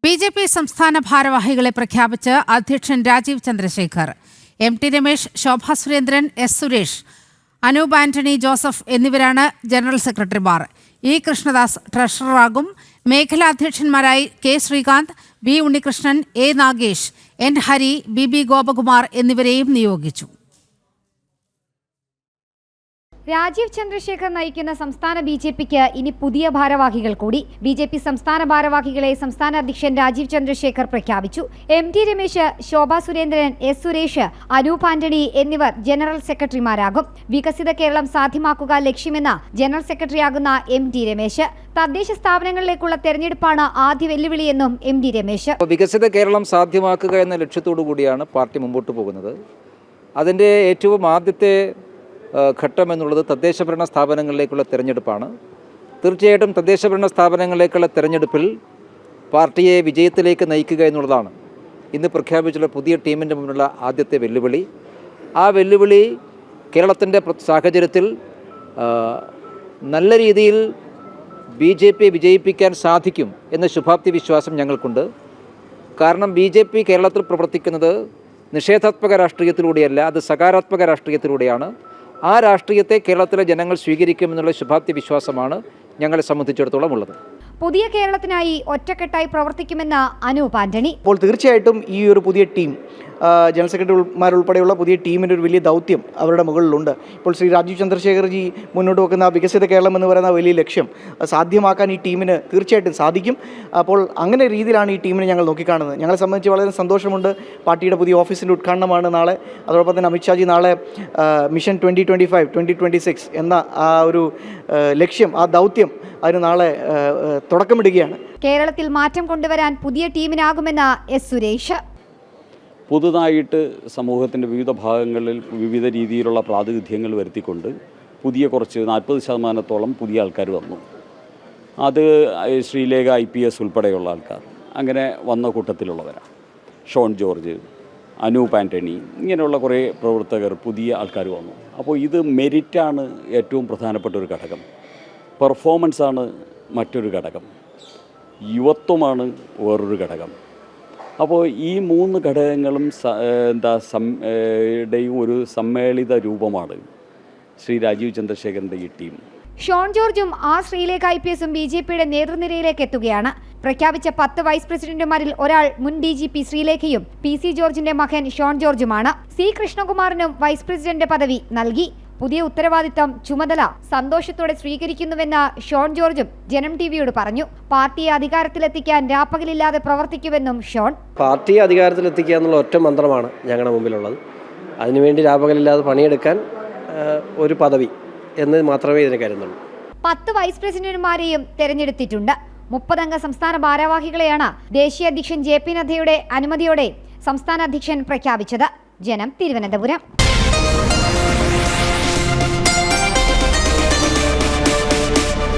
BJP. സംസ്ഥാന ഭാരവാഹികളെ പ്രഖ്യാപിച്ച് അധ്യക്ഷൻ Rajeev Chandrasekhar. MT. Ramesh, Shobha Surendran, S. Suresh, Anoop Antony Joseph എന്നിവരാണ് ജനറൽ സെക്രട്ടറിമാർ. ഇ. കൃഷ്ണദാസ് ട്രഷററാകും. മേഖലാധ്യക്ഷന്മാരായി K. Sreekanth, B. Unnikrishnan, A. Nagesh, N. Hari, B. Gopakumar എന്നിവരെയും നിയോഗിച്ചു. രാജീവ് ചന്ദ്രശേഖർ നയിക്കുന്ന സംസ്ഥാന ബി.ജെ.പിക്ക് ഇനി പുതിയ ഭാരവാഹികൾ കൂടി. ബി.ജെ.പി. സംസ്ഥാന ഭാരവാഹികളെ സംസ്ഥാന അധ്യക്ഷൻ രാജീവ് ചന്ദ്രശേഖർ പ്രഖ്യാപിച്ചു. എം.ടി. രമേശ്, ശോഭാ സുരേന്ദ്രൻ, എസ്. സുരേഷ്, അനൂപ് ആന്റണി എന്നിവർ ജനറൽ സെക്രട്ടറിമാരാകും. വികസിത കേരളം സാധ്യമാക്കുക ലക്ഷ്യമെന്ന ജനറൽ സെക്രട്ടറിയാകുന്ന എം.ടി. രമേശ്. തദ്ദേശ സ്ഥാപനങ്ങളിലേക്കുള്ള തെരഞ്ഞെടുപ്പാണ് ആദ്യ വെല്ലുവിളിയെന്നും എം.ടി. രമേശ്. വികസിത കേരളം സാധ്യമാക്കുക എന്ന ലക്ഷ്യത്തോടു കൂടിയാണ് പാർട്ടി മുമ്പോട്ട് പോകുന്നത്. അതിൻ്റെ ഏറ്റവും ആദ്യത്തെ ഘട്ടം എന്നുള്ളത് തദ്ദേശഭരണ സ്ഥാപനങ്ങളിലേക്കുള്ള തെരഞ്ഞെടുപ്പാണ്. തീർച്ചയായിട്ടും തദ്ദേശഭരണ സ്ഥാപനങ്ങളിലേക്കുള്ള തെരഞ്ഞെടുപ്പിൽ പാർട്ടിയെ വിജയത്തിലേക്ക് നയിക്കുക എന്നുള്ളതാണ് ഇന്ന് പ്രഖ്യാപിച്ചുള്ള പുതിയ ടീമിൻ്റെ മുന്നിലുള്ള ആദ്യത്തെ വെല്ലുവിളി. ആ വെല്ലുവിളി കേരളത്തിൻ്റെ സാഹചര്യത്തിൽ നല്ല രീതിയിൽ ബി.ജെ.പിയെ വിജയിപ്പിക്കാൻ സാധിക്കും എന്ന ശുഭാപ്തി വിശ്വാസം ഞങ്ങൾക്കുണ്ട്. കാരണം ബി.ജെ.പി. കേരളത്തിൽ പ്രവർത്തിക്കുന്നത് നിഷേധാത്മക രാഷ്ട്രീയത്തിലൂടെയല്ല, അത് സകാരാത്മക രാഷ്ട്രീയത്തിലൂടെയാണ്. ആ രാഷ്ട്രീയത്തെ കേരളത്തിലെ ജനങ്ങൾ സ്വീകരിക്കുമെന്നുള്ള ശുഭാപ്തി വിശ്വാസമാണ് ഞങ്ങളെ സംബന്ധിച്ചിടത്തോളം ഉള്ളത്. പുതിയ കേരളത്തിനായി ഒറ്റക്കെട്ടായി പ്രവർത്തിക്കുമെന്ന് അനൂപ് ആന്റണി. അപ്പോൾ തീർച്ചയായിട്ടും ഈ ഒരു പുതിയ ടീം, ജനറൽ സെക്രട്ടറിമാരുൾപ്പെടെയുള്ള പുതിയ ടീമിൻ്റെ ഒരു വലിയ ദൗത്യം അവരുടെ മുകളിലുണ്ട്. ഇപ്പോൾ ശ്രീ രാജീവ് ചന്ദ്രശേഖർജി മുന്നോട്ട് വെക്കുന്ന വികസിത കേരളം എന്ന് പറയുന്ന വലിയ ലക്ഷ്യം സാധ്യമാക്കാൻ ഈ ടീമിന് തീർച്ചയായിട്ടും സാധിക്കും. അപ്പോൾ അങ്ങനെ രീതിയിലാണ് ഈ ടീമിനെ ഞങ്ങൾ നോക്കിക്കാണുന്നത്. ഞങ്ങളെ സംബന്ധിച്ച് വളരെ സന്തോഷമുണ്ട്. പാർട്ടിയുടെ പുതിയ ഓഫീസിൻ്റെ ഉദ്ഘാടനമാണ് നാളെ. അതോടൊപ്പം തന്നെ അമിത്ഷാജി നാളെ മിഷൻ 2025-2026 എന്ന ആ ഒരു ലക്ഷ്യം, ആ ദൗത്യം അതിന് നാളെ തുടക്കമിടുകയാണ്. കേരളത്തിൽ മാറ്റം കൊണ്ടുവരാൻ പുതിയ ടീമിനാകുമെന്ന് എസ്. സുരേഷ്. പുതുതായിട്ട് സമൂഹത്തിൻ്റെ വിവിധ ഭാഗങ്ങളിൽ വിവിധ രീതിയിലുള്ള പ്രാതിനിധ്യങ്ങൾ വരുത്തിക്കൊണ്ട് പുതിയ കുറച്ച് 40% പുതിയ ആൾക്കാർ വന്നു. അത് ശ്രീലേഖ IPS ഉൾപ്പെടെയുള്ള ആൾക്കാർ അങ്ങനെ വന്ന കൂട്ടത്തിലുള്ളവരാണ്. ഷോൺ ജോർജ്, അനൂപ് ആന്റണി, ഇങ്ങനെയുള്ള കുറേ പ്രവർത്തകർ, പുതിയ ആൾക്കാർ വന്നു. അപ്പോൾ ഇത് മെരിറ്റാണ് ഏറ്റവും പ്രധാനപ്പെട്ട ഒരു ഘടകം. പെർഫോമൻസാണ് മറ്റൊരു ഘടകം. യുവത്വമാണ് വേറൊരു ഘടകം. അപ്പോൾ ഈ 3 ഘടകങ്ങളും യുടെയും ഒരു സമ്മേളിത രൂപമാണ് ശ്രീ രാജീവ് ചന്ദ്രശേഖരൻ്റെ ഈ ടീം. ഷോൺ ജോർജും ശ്രീലേഖ IPSഉം ബി.ജെ.പിയുടെ നേതൃനിരയിലേക്ക് എത്തുകയാണ്. പ്രഖ്യാപിച്ച 10 വൈസ് പ്രസിഡന്റുമാരിൽ ഒരാൾ മുൻ DGP ശ്രീലേഖയും PC ജോർജിന്റെ മകൻ ഷോൺ ജോർജുമാണ്. C. കൃഷ്ണകുമാറിനും വൈസ് പ്രസിഡന്റ് പദവി നൽകി. പുതിയ ഉത്തരവാദിത്തം, ചുമതല സന്തോഷത്തോടെ സ്വീകരിക്കുന്നുവെന്ന് ഷോൺ ജോർജും ജനം ടിവിയോട് പറഞ്ഞു. പാർട്ടിയെ അധികാരത്തിലെത്തിക്കാൻ രാപ്പകലില്ലാതെ പ്രവർത്തിക്കുമെന്നും ഷോൺ. പാർട്ടിയെ അധികാരത്തിലെത്തിക്കുക എന്നുള്ള ഒറ്റ മന്ത്രമാണ് ഞങ്ങളുടെ മുമ്പിലുള്ളത്. അതിനുവേണ്ടി രാപ്പകലില്ലാതെ പണിയെടുക്കാൻ ഒരു പദവി എന്ന് മാത്രമേ ഇതിന് കരുതുന്നുള്ളൂ. 10 വൈസ് പ്രസിഡന്റുമാരെയും തെരഞ്ഞെടുത്തിട്ടുണ്ട്. 30 അംഗ സംസ്ഥാന ഭാരവാഹികളെയാണ് ദേശീയ അധ്യക്ഷൻ JP നദ്ദയുടെ അനുമതിയോടെ സംസ്ഥാന അധ്യക്ഷൻ പ്രഖ്യാപിച്ചത്. ജനം, തിരുവനന്തപുരം.